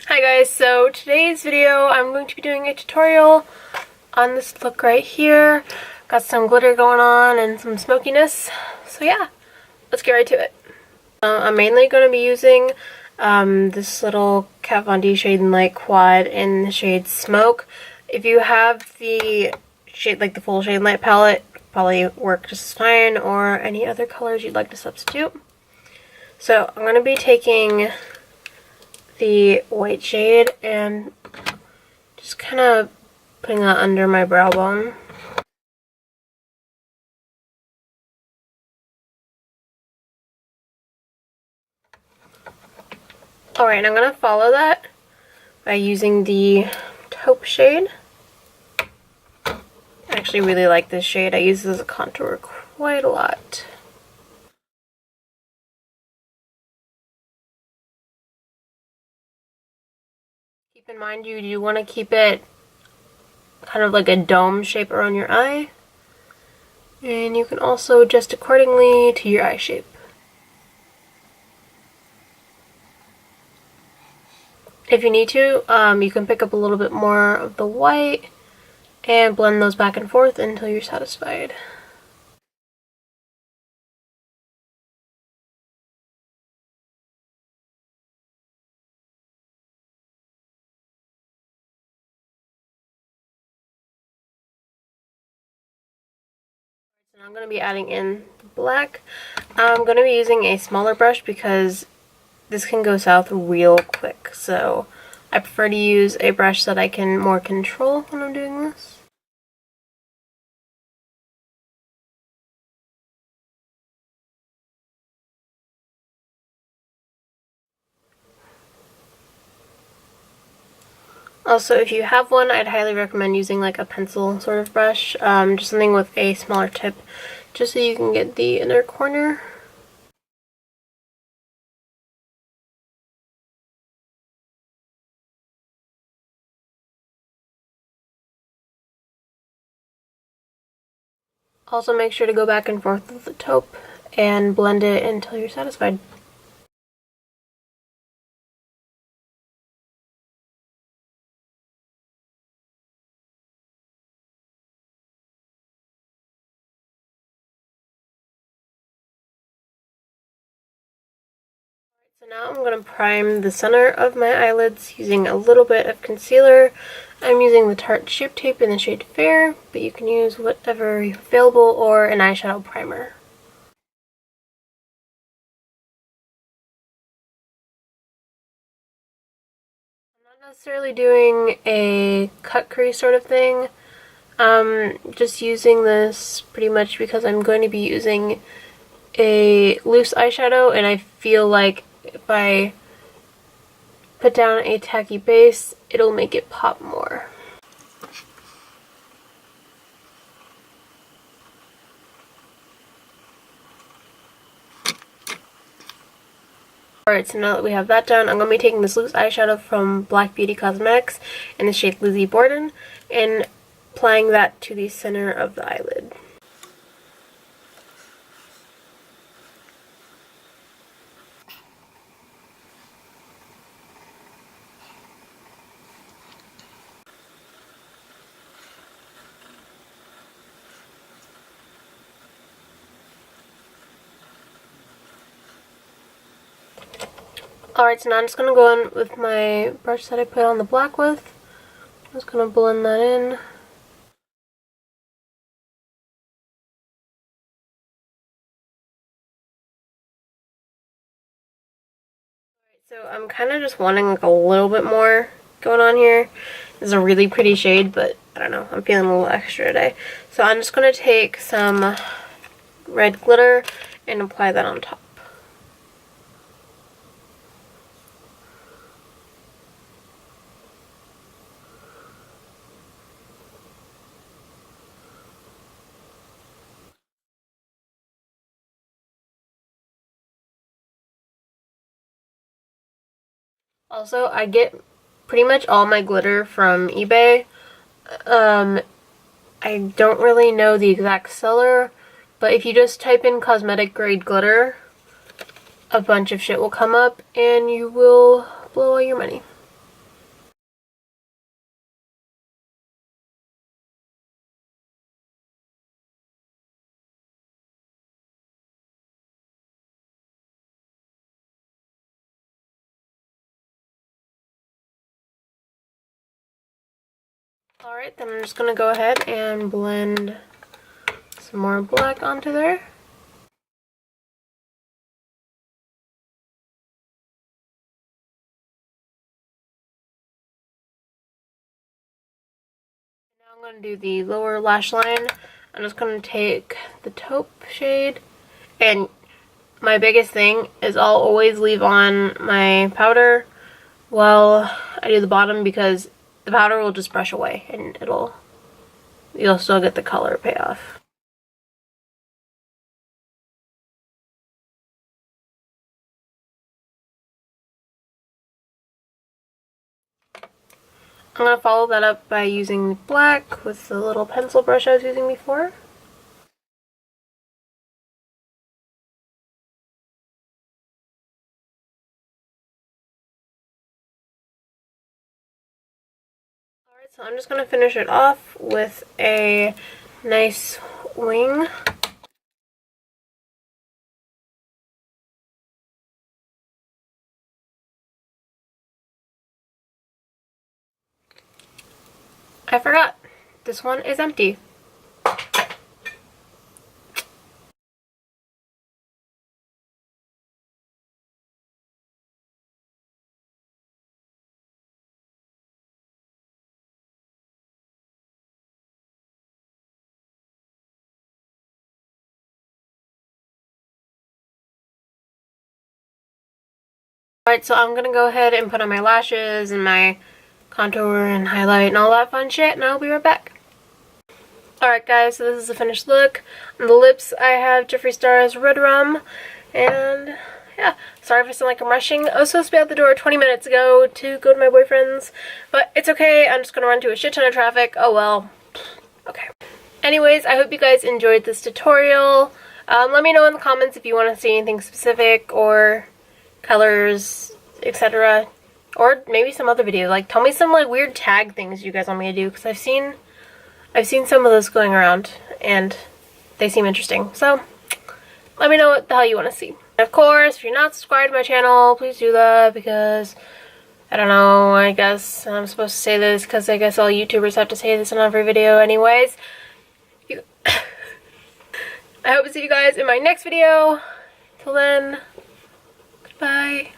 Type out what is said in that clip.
Hi guys, so today's video I'm going to be doing a tutorial on this look right here. Got some glitter going on and some smokiness. So yeah, let's get right to it. I'm mainly going to be using this little Kat Von D Shade and Light Quad in the shade Smoke. If you have the shade, like the full Shade and Light palette, probably work just as fine, or any other colors you'd like to substitute. So I'm going to be taking the white shade and just kind of putting that under my brow bone. Alright, I'm going to follow that by using the taupe shade. I actually really like this shade. I use this as a contour quite a lot. Keep in mind you do want to keep it kind of like a dome shape around your eye. And you can also adjust accordingly to your eye shape. If you need to, you can pick up a little bit more of the white and blend those back and forth until you're satisfied. So now I'm going to be adding in the black. I'm going to be using a smaller brush because this can go south real quick. So I prefer to use a brush that I can more control when I'm doing this. Also, if you have one, I'd highly recommend using like a pencil sort of brush, just something with a smaller tip, just so you can get the inner corner. Also make sure to go back and forth with the taupe and blend it until you're satisfied. So now I'm going to prime the center of my eyelids using a little bit of concealer. I'm using the Tarte Shape Tape in the shade Fair, but you can use whatever you have available or an eyeshadow primer. I'm not necessarily doing a cut crease sort of thing. Just using this pretty much because I'm going to be using a loose eyeshadow, and I feel like if I put down a tacky base, it'll make it pop more. Alright, so now that we have that done, I'm going to be taking this loose eyeshadow from Black Beauty Cosmetics in the shade Lizzie Borden and applying that to the center of the eyelid. Alright, so now I'm just going to go in with my brush that I put on the black with. I'm just going to blend that in. So I'm kind of just wanting like a little bit more going on here. This is a really pretty shade, but I don't know, I'm feeling a little extra today. So I'm just going to take some red glitter and apply that on top. Also, I get pretty much all my glitter from eBay. I don't really know the exact seller, but if you just type in cosmetic grade glitter, a bunch of shit will come up and you will blow all your money. Alright, then I'm just going to go ahead and blend some more black onto there. Now I'm going to do the lower lash line. I'm just going to take the taupe shade, and my biggest thing is I'll always leave on my powder while I do the bottom, because the powder will just brush away and you'll still get the color payoff. I'm going to follow that up by using black with the little pencil brush I was using before. Alright, so I'm just going to finish it off with a nice wing. I forgot, this one is empty. Alright, so I'm gonna go ahead and put on my lashes and my contour and highlight and all that fun shit, and I'll be right back. Alright guys, so this is the finished look. On the lips I have Jeffree Star's Red Rum, and yeah, sorry if I sound like I'm rushing. I was supposed to be out the door 20 minutes ago to go to my boyfriend's, but it's okay, I'm just gonna run into a shit ton of traffic. Oh well, okay. Anyways, I hope you guys enjoyed this tutorial. Let me know in the comments if you want to see anything specific, or colors, etc., or maybe some other video. Like, tell me some like weird tag things you guys want me to do, because I've seen some of those going around and they seem interesting. So let me know what the hell you want to see. And of course, if you're not subscribed to my channel, please do that, because I don't know, I guess I'm supposed to say this because I guess all YouTubers have to say this in every video anyways. I hope to see you guys in my next video. Till then, goodbye.